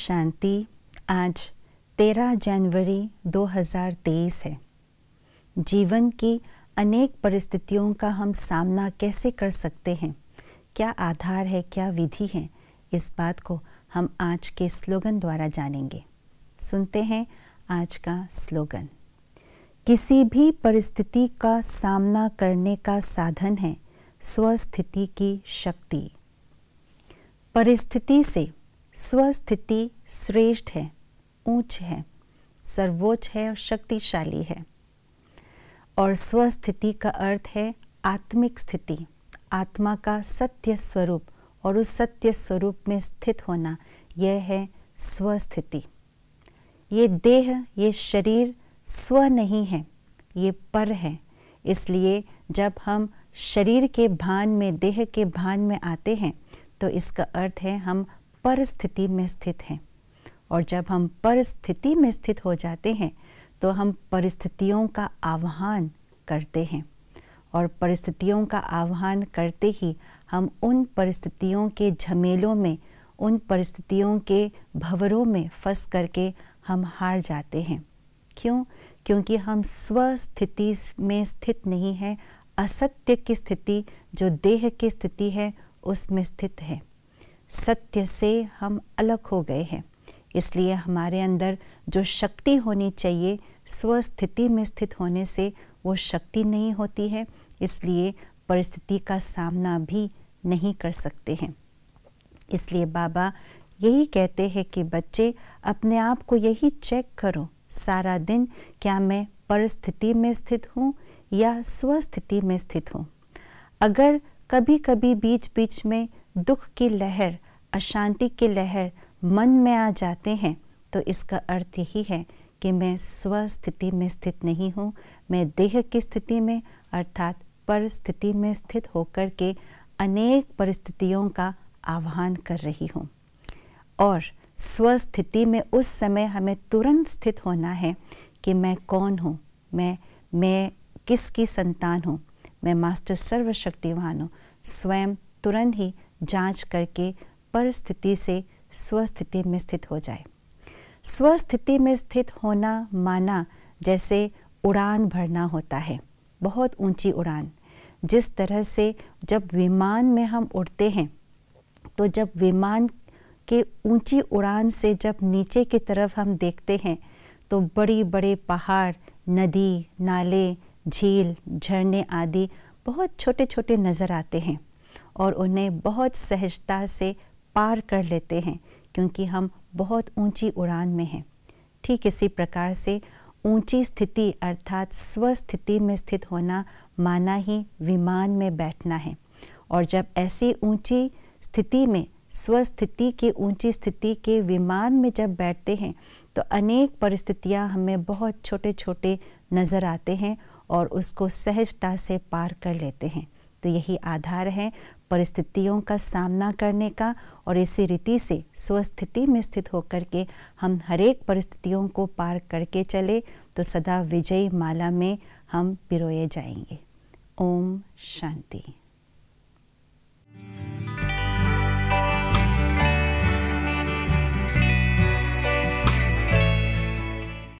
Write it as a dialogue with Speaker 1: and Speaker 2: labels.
Speaker 1: शांति। आज 13 जनवरी 2023 है। जीवन की अनेक परिस्थितियों का हम सामना कैसे कर सकते हैं, क्या आधार है, क्या विधि है, इस बात को हम आज के स्लोगन द्वारा जानेंगे। सुनते हैं आज का स्लोगन। किसी भी परिस्थिति का सामना करने का साधन है स्वस्थिति की शक्ति। परिस्थिति से स्वस्थिति श्रेष्ठ है, ऊंच है, सर्वोच्च है और शक्तिशाली है। और स्वस्थिति का अर्थ है आत्मिक स्थिति, आत्मा का सत्य स्वरूप, और उस सत्य स्वरूप में स्थित होना, यह है स्वस्थिति। ये देह, ये शरीर स्व नहीं है, ये पर है। इसलिए जब हम शरीर के भान में, देह के भान में आते हैं, तो इसका अर्थ है हम परिस्थिति में स्थित हैं। और जब हम परिस्थिति में स्थित हो जाते हैं तो हम परिस्थितियों का आह्वान करते हैं, और परिस्थितियों का आह्वान करते ही हम उन परिस्थितियों के झमेलों में, उन परिस्थितियों के भंवरों में फंस करके हम हार जाते हैं। क्यों? क्योंकि हम स्वस्थिति में स्थित नहीं हैं, असत्य की स्थिति, जो देह की स्थिति है, उसमें स्थित है। सत्य से हम अलग हो गए हैं। इसलिए हमारे अंदर जो शक्ति होनी चाहिए, स्वस्थिति में स्थित होने से वो शक्ति नहीं होती है। इसलिए परिस्थिति का सामना भी नहीं कर सकते हैं। इसलिए बाबा यही कहते हैं कि बच्चे, अपने आप को यही चेक करो सारा दिन, क्या मैं परिस्थिति में स्थित हूँ या स्वस्थिति में स्थित हूँ। अगर कभी कभी बीच बीच में दुख की लहर, अशांति की लहर मन में आ जाते हैं, तो इसका अर्थ यही है कि मैं स्वस्थिति में स्थित नहीं हूँ। मैं देह की स्थिति में, अर्थात परिस्थिति में स्थित होकर के अनेक परिस्थितियों का आह्वान कर रही हूँ। और स्वस्थिति में उस समय हमें तुरंत स्थित होना है कि मैं कौन हूँ, मैं किसकी संतान हूँ, मैं मास्टर सर्वशक्तिवान हूँ। स्वयं तुरंत ही जांच करके परिस्थिति से स्वस्थिति में स्थित हो जाए। स्वस्थिति में स्थित होना माना जैसे उड़ान भरना होता है, बहुत ऊंची उड़ान। जिस तरह से जब विमान में हम उड़ते हैं, तो जब विमान के ऊंची उड़ान से जब नीचे की तरफ हम देखते हैं, तो बड़ी बड़े पहाड़, नदी, नाले, झील, झरने आदि बहुत छोटे छोटे नज़र आते हैं, और उन्हें बहुत सहजता से पार कर लेते हैं, क्योंकि हम बहुत ऊंची उड़ान में हैं। ठीक इसी प्रकार से ऊंची स्थिति अर्थात स्वस्थिति में स्थित होना माना ही विमान में बैठना है। और जब ऐसी ऊंची स्थिति में, स्वस्थिति की ऊंची स्थिति के विमान में जब बैठते हैं, तो अनेक परिस्थितियां हमें बहुत छोटे छोटे नज़र आते हैं और उसको सहजता से पार कर लेते हैं। तो यही आधार है परिस्थितियों का सामना करने का, और इसी रीति से स्वस्थिति में स्थित होकर के हम हरेक परिस्थितियों को पार करके चले, तो सदा विजयी माला में हम पिरोए जाएंगे। ओम शांति।